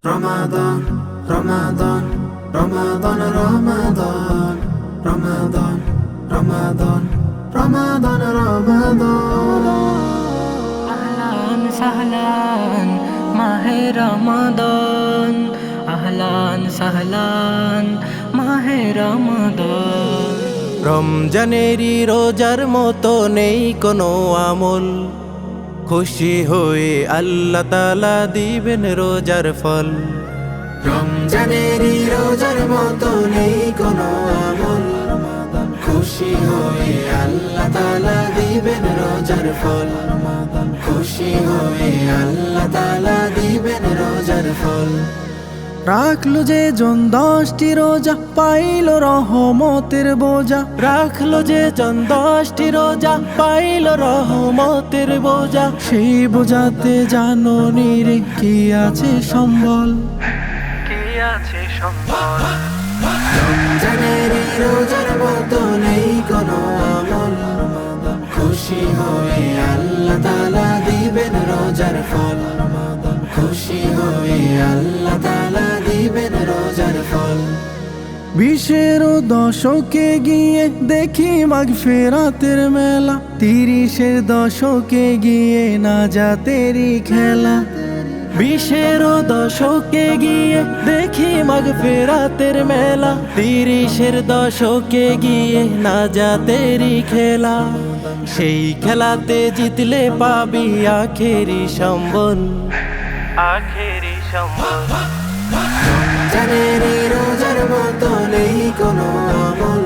Ramadan, Ramadan, Ramadan, Ramadan, Ramadan, Ramadan, Ramadan, Ramadan. আহলান সাহলান মাহে রমাদান, আহলান সাহলান মাহে রমাদান। রমজানেরই রোজার মতো নেই কোনো আমল, খুশি হয়ে আল্লাহ তাআলা দিবেন রোজার ফল। রমজানেরই রোজার মতো নেই কোনো আমল, খুশি হয়ে আল্লাহ তাআলা দিবেন রোজার ফল। খুশি হয়ে আল্লাহ তাআলা দিবেন রোজার ফল। রাখলো যে জন 10টি রোজা, পাইল রহমতের বোঝা। রাখলো যে জন 10টি রোজা, পাইল রহমতের বোঝা। সেই বোঝাতে জানো নিরে কি আছে সম্বল, কি আছে সম্বল। রমজানেরই রোজার মতো নেই কোনো আমল, খুশি হয়ে আল্লাহ তাআলা দিবেন রোজার ফল। খুশি হয়ে আল্লাহ তাআলা দিবেন রোজার ফল। 20-এর দশকে গিয়ে দেখি মাগফিরাতের মেলা, 30-এর দশকে গিয়ে নাজাতেরই খেলা। 20-এর দশকে গিয়ে দেখি মাগফিরাতের মেলা, 30-এর দশকে গিয়ে নাজাতেরই খেলা। সেই খেলাতে জিতলে পাবি আখেরি সম্বল, আখেরি সম্বল। রমজানেরই রোজার মতো নেই কোনো আমল,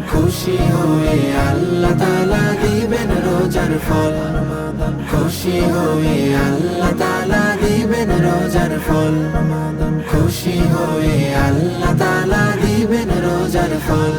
খুশি হয়ে আল্লাহ তাআলা দিবেন রোজার ফল। খুশি হয়ে আল্লাহ তাআলা দিবেন রোজার ফল। খুশি হয়ে আল্লাহ তাআলা দিবেন রোজার ফল।